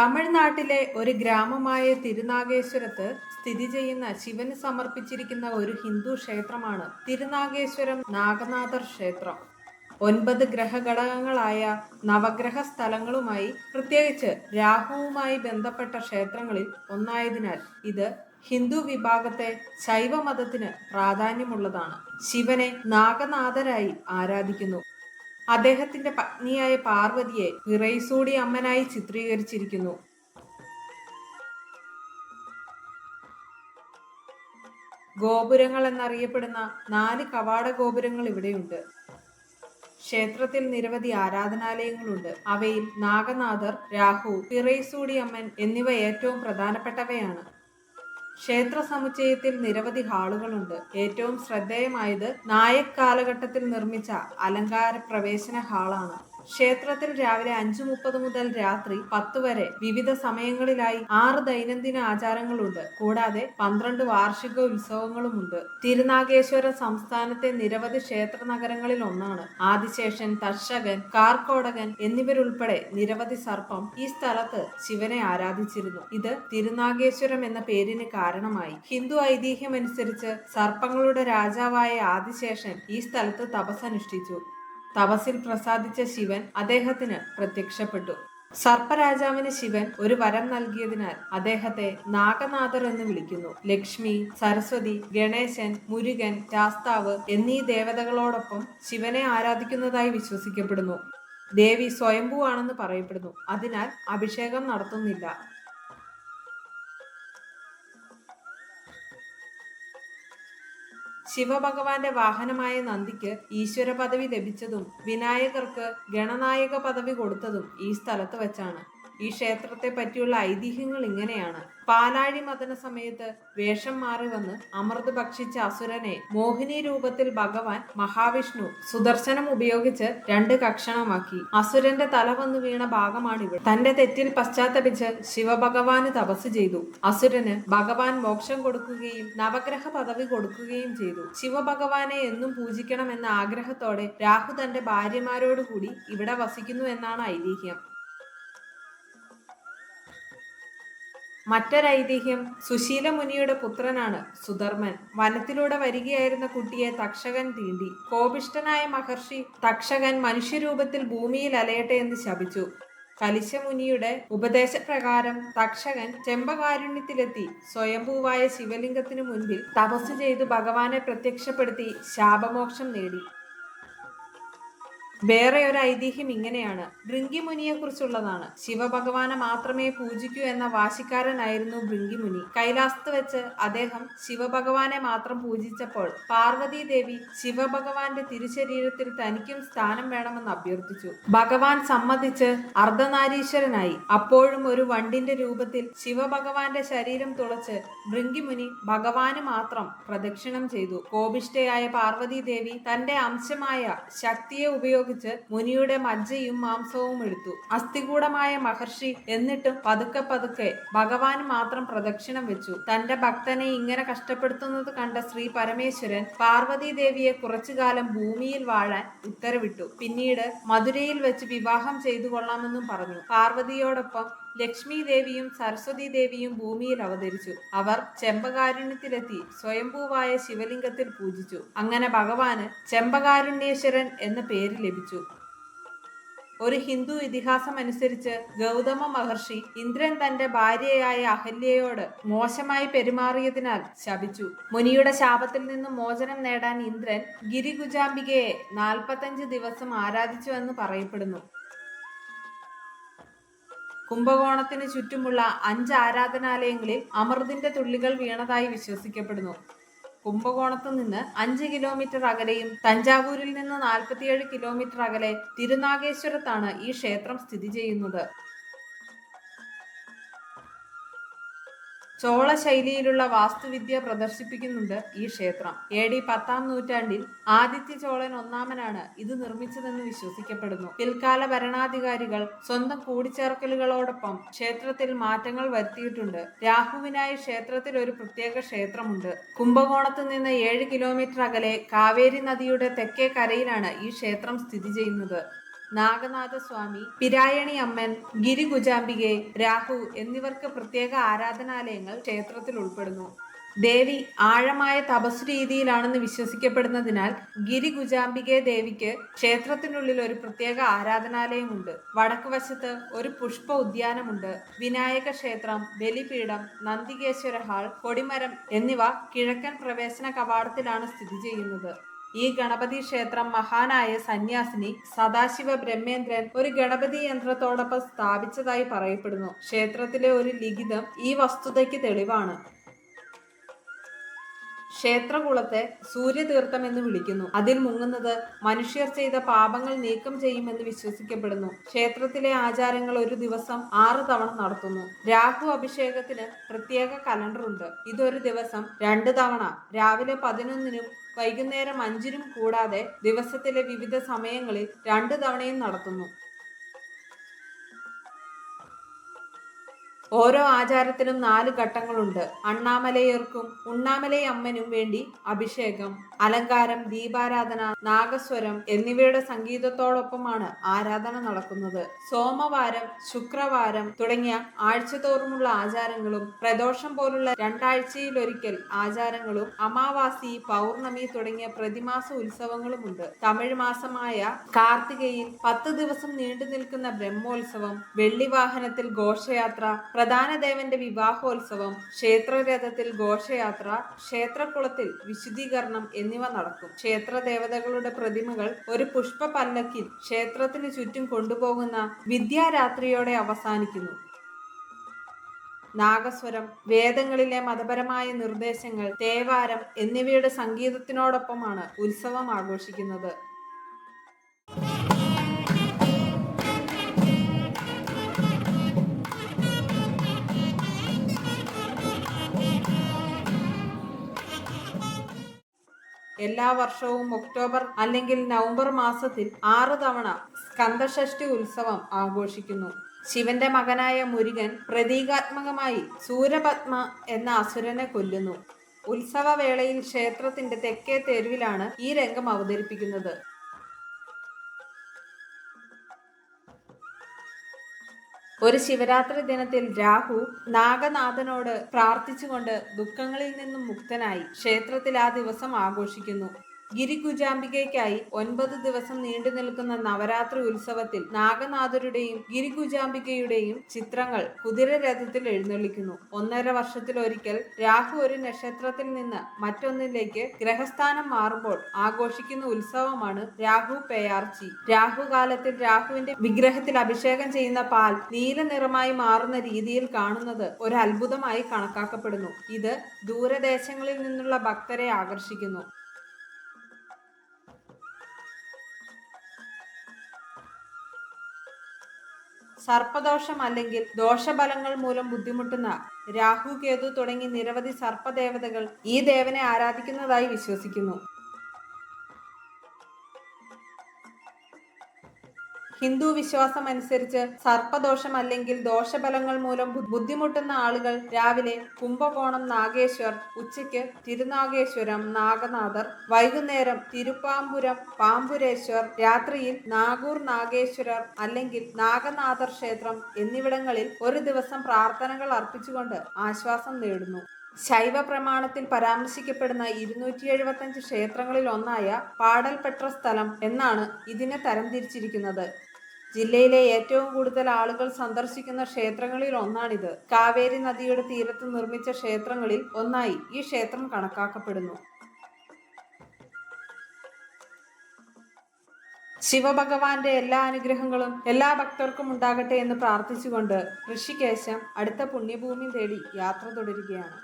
തമിഴ്നാട്ടിലെ ഒരു ഗ്രാമമായ തിരുനാഗേശ്വരത്ത് സ്ഥിതി ചെയ്യുന്ന ശിവന് സമർപ്പിച്ചിരിക്കുന്ന ഒരു ഹിന്ദു ക്ഷേത്രമാണ് തിരുനാഗേശ്വരം നാഗനാഥർ ക്ഷേത്രം. 9 ഗ്രഹഘടകങ്ങളായ നവഗ്രഹ സ്ഥലങ്ങളുമായി, പ്രത്യേകിച്ച് രാഹുവുമായി ബന്ധപ്പെട്ട ക്ഷേത്രങ്ങളിൽ ഒന്നായതിനാൽ ഇത് ഹിന്ദു വിഭാഗത്തെ ശൈവമതത്തിന് പ്രാധാന്യമുള്ളതാണ്. ശിവനെ നാഗനാഥരായി ആരാധിക്കുന്നു. അദ്ദേഹത്തിന്റെ പത്നിയായ പാർവതിയെ വിറൈസൂടി അമ്മനായി ചിത്രീകരിച്ചിരിക്കുന്നു. ഗോപുരങ്ങൾ എന്നറിയപ്പെടുന്ന 4 കവാട ഗോപുരങ്ങൾ ഇവിടെയുണ്ട്. ക്ഷേത്രത്തിൽ നിരവധി ആരാധനാലയങ്ങളുണ്ട്. അവയിൽ നാഗനാഥർ, രാഹു, വിറൈസൂടി അമ്മൻ എന്നിവ ഏറ്റവും പ്രധാനപ്പെട്ടവയാണ്. ക്ഷേത്ര സമുച്ചയത്തിൽ നിരവധി ഹാളുകളുണ്ട്. ഏറ്റവും ശ്രദ്ധേയമായത് നായക് കാലഘട്ടത്തിൽ നിർമ്മിച്ച അലങ്കാര പ്രവേശന ഹാളാണ്. ക്ഷേത്രത്തിൽ രാവിലെ 5:30 മുതൽ രാത്രി 10 വരെ വിവിധ സമയങ്ങളിലായി 6 ദൈനംദിന ആചാരങ്ങളുണ്ട്. കൂടാതെ 12 വാർഷിക ഉത്സവങ്ങളുമുണ്ട്. തിരുനാഗേശ്വരം സംസ്ഥാനത്തെ നിരവധി ക്ഷേത്ര നഗരങ്ങളിൽ ഒന്നാണ്. ആദിശേഷൻ, തക്ഷകൻ, കാർക്കോടകൻ എന്നിവരുൾപ്പെടെ നിരവധി സർപ്പം ഈ സ്ഥലത്ത് ശിവനെ ആരാധിച്ചിരുന്നു. ഇത് തിരുനാഗേശ്വരം എന്ന പേരിന് കാരണമായി. ഹിന്ദു ഐതിഹ്യമനുസരിച്ച് സർപ്പങ്ങളുടെ രാജാവായ ആദിശേഷൻ ഈ സ്ഥലത്ത് തപസ്സനുഷ്ഠിച്ചു. തപസ്സിൽ പ്രസാദിച്ച ശിവൻ അദ്ദേഹത്തിന് പ്രത്യക്ഷപ്പെട്ടു. സർപ്പരാജാവിന് ശിവൻ ഒരു വരം നൽകിയതിനാൽ അദ്ദേഹത്തെ നാഗനാഥർ എന്ന് വിളിക്കുന്നു. ലക്ഷ്മി, സരസ്വതി, ഗണേശൻ, മുരുകൻ, ശാസ്താവ് എന്നീ ദേവതകളോടൊപ്പം ശിവനെ ആരാധിക്കുന്നതായി വിശ്വസിക്കപ്പെടുന്നു. ദേവി സ്വയംഭൂ ആണെന്ന് പറയപ്പെടുന്നു. അതിനാൽ അഭിഷേകം നടത്തുന്നില്ല. ശിവഭഗവാന്റെ വാഹനമായ നന്ദിക്ക് ഈശ്വര പദവി ലഭിച്ചതും വിനായകർക്ക് ഗണനായക പദവി കൊടുത്തതും ഈ സ്ഥലത്ത് വെച്ചാണ്. ഈ ക്ഷേത്രത്തെ പറ്റിയുള്ള ഐതിഹ്യങ്ങൾ ഇങ്ങനെയാണ്. പാലാഴി മദന സമയത്ത് വേഷം മാറി വന്ന് അമൃത് ഭക്ഷിച്ച അസുരനെ മോഹിനി രൂപത്തിൽ ഭഗവാൻ മഹാവിഷ്ണു സുദർശനം ഉപയോഗിച്ച് 2 കഷണമാക്കി. അസുരന്റെ തല വന്നു വീണ ഭാഗമാണിവിടെ. തന്റെ തെറ്റിൽ പശ്ചാത്തപിച്ച് ശിവഭഗവാന് തപസ് ചെയ്തു. അസുരന് ഭഗവാൻ മോക്ഷം കൊടുക്കുകയും നവഗ്രഹ പദവി കൊടുക്കുകയും ചെയ്തു. ശിവഭഗവാനെ എന്നും പൂജിക്കണമെന്ന ആഗ്രഹത്തോടെ രാഹു തന്റെ ഭാര്യമാരോടുകൂടി ഇവിടെ വസിക്കുന്നു എന്നാണ് ഐതിഹ്യം. മറ്റൊരൈതിഹ്യം സുശീല മുനിയുടെ പുത്രനാണ് സുധർമ്മൻ. വനത്തിലൂടെ വരികയായിരുന്ന കുട്ടിയെ തക്ഷകൻ തീണ്ടി. കോപിഷ്ഠനായ മഹർഷി തക്ഷകൻ മനുഷ്യരൂപത്തിൽ ഭൂമിയിൽ അലയട്ടെ എന്ന് ശപിച്ചു. കലിശമുനിയുടെ ഉപദേശപ്രകാരം തക്ഷകൻ ചെമ്പകാരുണ്യത്തിലെത്തി സ്വയംഭൂവായ ശിവലിംഗത്തിനു മുൻപിൽ തപസ് ചെയ്തു ഭഗവാനെ പ്രത്യക്ഷപ്പെടുത്തി ശാപമോക്ഷം നേടി. വേറെ ഒരു ഐതിഹ്യം ഇങ്ങനെയാണ്. ഭൃംഗിമുനിയെ കുറിച്ചുള്ളതാണ്. ശിവഭഗവാനെ മാത്രമേ പൂജിക്കൂ എന്ന വാശിക്കാരനായിരുന്നു ഭൃംഗിമുനി. കൈലാസത്ത് വെച്ച് അദ്ദേഹം ശിവഭഗവാനെ മാത്രം പൂജിച്ചപ്പോൾ പാർവതി ദേവി ശിവഭഗവാന്റെ തിരുശരീരത്തിൽ തനിക്കും സ്ഥാനം വേണമെന്ന് അഭ്യർത്ഥിച്ചു. ഭഗവാൻ സമ്മതിച്ച് അർദ്ധനാരീശ്വരനായി. അപ്പോഴും ഒരു വണ്ടിന്റെ രൂപത്തിൽ ശിവഭഗവാന്റെ ശരീരം തുളച്ച് ഭൃംഗിമുനി ഭഗവാന് മാത്രം പ്രദക്ഷിണം ചെയ്തു. കോപിഷ്ഠയായ പാർവതി ദേവി തന്റെ അംശമായ ശക്തിയെ ഉപയോഗിച്ച് മുനിയുടെ മജ്ജയും മാംസവും എടുത്തു. അസ്ഥികൂടമായ മഹർഷി എന്നിട്ടും പതുക്കെ പതുക്കെ ഭഗവാൻ മാത്രം പ്രദക്ഷിണം വെച്ചു. തന്റെ ഭക്തനെ ഇങ്ങനെ കഷ്ടപ്പെടുത്തുന്നത് കണ്ട ശ്രീ പരമേശ്വരൻ പാർവതി ദേവിയെ കുറച്ചുകാലം ഭൂമിയിൽ വാഴാൻ ഉത്തരവിട്ടു. പിന്നീട് മധുരയിൽ വെച്ച് വിവാഹം ചെയ്തു കൊള്ളാമെന്നും പറഞ്ഞു. പാർവതിയോടൊപ്പം ലക്ഷ്മി ദേവിയും സരസ്വതി ദേവിയും ഭൂമിയിൽ അവതരിച്ചു. അവർ ചെമ്പകാരുണ്യത്തിലെത്തി സ്വയംഭൂവായ ശിവലിംഗത്തിൽ പൂജിച്ചു. അങ്ങനെ ഭഗവാന് ചെമ്പകാരുണ്യേശ്വരൻ എന്ന പേര് ലഭിച്ചു. ഒരു ഹിന്ദു ഇതിഹാസം അനുസരിച്ച് ഗൗതമ മഹർഷി ഇന്ദ്രൻ തന്റെ ഭാര്യയായ അഹല്യയോട് മോശമായി പെരുമാറിയതിനാൽ ശപിച്ചു. മുനിയുടെ ശാപത്തിൽ നിന്നും മോചനം നേടാൻ ഇന്ദ്രൻ ഗിരികുജാംബികയെ 45 ദിവസം ആരാധിച്ചു എന്ന് പറയപ്പെടുന്നു. കുംഭകോണത്തിന് ചുറ്റുമുള്ള 5 ആരാധനാലയങ്ങളിൽ അമൃതിന്റെ തുള്ളികൾ വീണതായി വിശ്വസിക്കപ്പെടുന്നു. കുംഭകോണത്ത് നിന്ന് 5 കിലോമീറ്റർ അകലെയും തഞ്ചാവൂരിൽ നിന്ന് 47 കിലോമീറ്റർ അകലെ തിരുനാഗേശ്വരത്താണ് ഈ ക്ഷേത്രം സ്ഥിതി ചെയ്യുന്നത്. ചോള ശൈലിയിലുള്ള വാസ്തുവിദ്യ പ്രദർശിപ്പിക്കുന്നുണ്ട് ഈ ക്ഷേത്രം. AD 10-ാം നൂറ്റാണ്ടിൽ ആദിത്യ ചോളൻ ഒന്നാമനാണ് ഇത് നിർമ്മിച്ചതെന്ന് വിശ്വസിക്കപ്പെടുന്നു. പിൽക്കാല ഭരണാധികാരികൾ സ്വന്തം കൂടിച്ചേർക്കലുകളോടൊപ്പം ക്ഷേത്രത്തിൽ മാറ്റങ്ങൾ വരുത്തിയിട്ടുണ്ട്. രാഹുവിനായി ക്ഷേത്രത്തിൽ ഒരു പ്രത്യേക ക്ഷേത്രമുണ്ട്. കുംഭകോണത്ത് നിന്ന് 7 കിലോമീറ്റർ അകലെ കാവേരി നദിയുടെ തെക്കേ കരയിലാണ് ഈ ക്ഷേത്രം സ്ഥിതി ചെയ്യുന്നത്. നാഗനാഥസ്വാമി, പിരായണി അമ്മൻ, ഗിരികുജാംബികെ, രാഹു എന്നിവർക്ക് പ്രത്യേക ആരാധനാലയങ്ങൾ ക്ഷേത്രത്തിൽ ഉൾപ്പെടുന്നു. ദേവി ആഴമായ തപസ് രീതിയിലാണെന്ന് വിശ്വസിക്കപ്പെടുന്നതിനാൽ ഗിരികുജാംബികെ ദേവിക്ക് ക്ഷേത്രത്തിനുള്ളിൽ ഒരു പ്രത്യേക ആരാധനാലയമുണ്ട്. വടക്ക് വശത്ത് ഒരു പുഷ്പ ഉദ്യാനമുണ്ട്. വിനായക ക്ഷേത്രം, ബലിപീഠം, നന്ദികേശ്വര ഹാൾ, കൊടിമരം എന്നിവ കിഴക്കൻ പ്രവേശന കവാടത്തിലാണ് സ്ഥിതി ചെയ്യുന്നത്. ഈ ഗണപതി ക്ഷേത്രം മഹാനായ സന്യാസിനി സദാശിവ ബ്രഹ്മേന്ദ്രൻ ഒരു ഗണപതി യന്ത്രത്തോടൊപ്പം സ്ഥാപിച്ചതായി പറയപ്പെടുന്നു. ക്ഷേത്രത്തിലെ ഒരു ലിഖിതം ഈ വസ്തുതയ്ക്ക് തെളിവാണ്. ക്ഷേത്രകുളത്തെ സൂര്യതീർത്ഥം എന്ന് വിളിക്കുന്നു. അതിൽ മുങ്ങുന്നത് മനുഷ്യർ ചെയ്ത പാപങ്ങൾ നീക്കം ചെയ്യുമെന്ന് വിശ്വസിക്കപ്പെടുന്നു. ക്ഷേത്രത്തിലെ ആചാരങ്ങൾ ഒരു ദിവസം 6 തവണ നടത്തുന്നു. രാഹു അഭിഷേകത്തിന് പ്രത്യേക കലണ്ടറുണ്ട്. ഇതൊരു ദിവസം 2 തവണ, രാവിലെ 11-നും വൈകുന്നേരം 5-നും കൂടാതെ ദിവസത്തിലെ വിവിധ സമയങ്ങളിൽ 2 തവണയും നടത്തുന്നു. ഓരോ ആചാരത്തിനും 4 ഘട്ടങ്ങളുണ്ട്. അണ്ണാമലയർക്കും ഉണ്ണാമലൈ അമ്മനും വേണ്ടി അഭിഷേകം, അലങ്കാരം, ദീപാരാധന, നാഗസ്വരം എന്നിവയുടെ സംഗീതത്തോടൊപ്പമാണ് ആരാധന നടക്കുന്നത്. സോമവാരം, ശുക്രവാരം തുടങ്ങിയ ആഴ്ചതോറുമുള്ള ആചാരങ്ങളും പ്രദോഷം പോലുള്ള 2 ആഴ്ചയിലൊരിക്കൽ ആചാരങ്ങളും അമാവാസി, പൗർണമി തുടങ്ങിയ പ്രതിമാസ ഉത്സവങ്ങളുമുണ്ട്. തമിഴ് മാസമായ കാർത്തികയിൽ 10 ദിവസം നീണ്ടു നിൽക്കുന്ന ബ്രഹ്മോത്സവം, വെള്ളിവാഹനത്തിൽ ഘോഷയാത്ര, പ്രധാന ദേവന്റെ വിവാഹോത്സവം, ക്ഷേത്രരഥത്തിൽ ഘോഷയാത്ര, ക്ഷേത്രകുളത്തിൽ വിശുദ്ധീകരണം എന്നിവ നടക്കും. ക്ഷേത്ര ദേവതകളുടെ പ്രതിമകൾ ഒരു പുഷ്പ പല്ലക്കിൽ ക്ഷേത്രത്തിന് ചുറ്റും കൊണ്ടുപോകുന്ന വിദ്യാരാത്രിയോടെ അവസാനിക്കുന്നു. നാഗസ്വരം, വേദങ്ങളിലെ മതപരമായ നിർദ്ദേശങ്ങൾ, തേവാരം എന്നിവയുടെ സംഗീതത്തിനോടൊപ്പമാണ് ഉത്സവം ആഘോഷിക്കുന്നത്. എല്ലാ വർഷവും ഒക്ടോബർ അല്ലെങ്കിൽ നവംബർ മാസത്തിൽ 6 തവണ സ്കന്ദഷഷ്ഠി ഉത്സവം ആഘോഷിക്കുന്നു. ശിവന്റെ മകനായ മുരുകൻ പ്രതീകാത്മകമായി സൂരപത്മ എന്ന അസുരനെ കൊല്ലുന്നു. ഉത്സവവേളയിൽ ക്ഷേത്രത്തിന്റെ തെക്കേ തെരുവിലാണ് ഈ രംഗം അവതരിപ്പിക്കുന്നത്. ഒരു ശിവരാത്രി ദിനത്തിൽ രാഹു നാഗനാഥനോട് പ്രാർത്ഥിച്ചുകൊണ്ട് ദുഃഖങ്ങളിൽ നിന്നും മുക്തനായി ക്ഷേത്രത്തിൽ ആ ദിവസം ആഘോഷിക്കുന്നു. ഗിരികുജാംബികയ്ക്കായി 9 ദിവസം നീണ്ടു നിൽക്കുന്ന നവരാത്രി ഉത്സവത്തിൽ നാഗനാഥരുടെയും ഗിരികുജാംബികയുടെയും ചിത്രങ്ങൾ കുതിരരഥത്തിൽ എഴുന്നള്ളിക്കുന്നു. 1.5 വർഷത്തിലൊരിക്കൽ രാഹു ഒരു നക്ഷത്രത്തിൽ നിന്ന് മറ്റൊന്നിലേക്ക് ഗ്രഹസ്ഥാനം മാറുമ്പോൾ ആഘോഷിക്കുന്ന ഉത്സവമാണ് രാഹു പെയാർച്ചി. രാഹുകാലത്തിൽ രാഹുവിന്റെ വിഗ്രഹത്തിൽ അഭിഷേകം ചെയ്യുന്ന പാൽ നീല നിറമായി മാറുന്ന രീതിയിൽ കാണുന്നത് ഒരു അത്ഭുതമായി കണക്കാക്കപ്പെടുന്നു. ഇത് ദൂരദേശങ്ങളിൽ നിന്നുള്ള ഭക്തരെ ആകർഷിക്കുന്നു. സർപ്പദോഷം അല്ലെങ്കിൽ ദോഷഫലങ്ങൾ മൂലം ബുദ്ധിമുട്ടുന്ന രാഹു, കേതു തുടങ്ങി നിരവധി സർപ്പദേവതകൾ ഈ ദേവനെ ആരാധിക്കുന്നതായി വിശ്വസിക്കുന്നു. ഹിന്ദു വിശ്വാസം അനുസരിച്ച് സർപ്പദോഷം അല്ലെങ്കിൽ ദോഷഫലങ്ങൾ മൂലം ബുദ്ധിമുട്ടുന്ന ആളുകൾ രാവിലെ കുംഭകോണം നാഗേശ്വർ, ഉച്ചയ്ക്ക് തിരുനാഗേശ്വരം നാഗനാഥർ, വൈകുന്നേരം തിരുപ്പാമ്പുരം പാമ്പുരേശ്വർ, രാത്രിയിൽ നാഗൂർ നാഗേശ്വരർ അല്ലെങ്കിൽ നാഗനാഥർ ക്ഷേത്രം എന്നിവിടങ്ങളിൽ ഒരു ദിവസം പ്രാർത്ഥനകൾ അർപ്പിച്ചുകൊണ്ട് ആശ്വാസം നേടുന്നു. ശൈവ പ്രമാണത്തിൽ പരാമർശിക്കപ്പെടുന്ന 275 ക്ഷേത്രങ്ങളിൽ ഒന്നായ പാടൽപെട്ര സ്ഥലം എന്നാണ് ഇതിനെ തരംതിരിച്ചിരിക്കുന്നത്. ജില്ലയിലെ ഏറ്റവും കൂടുതൽ ആളുകൾ സന്ദർശിക്കുന്ന ക്ഷേത്രങ്ങളിൽ ഒന്നാണിത്. കാവേരി നദിയുടെ തീരത്ത് നിർമ്മിച്ച ക്ഷേത്രങ്ങളിൽ ഒന്നായി ഈ ക്ഷേത്രം കണക്കാക്കപ്പെടുന്നു. ശിവഭഗവാന്റെ എല്ലാ അനുഗ്രഹങ്ങളും എല്ലാ ഭക്തർക്കും ഉണ്ടാകട്ടെ എന്ന് പ്രാർത്ഥിച്ചുകൊണ്ട് ഋഷികേശം അടുത്ത പുണ്യഭൂമി തേടി യാത്ര തുടരുകയാണ്.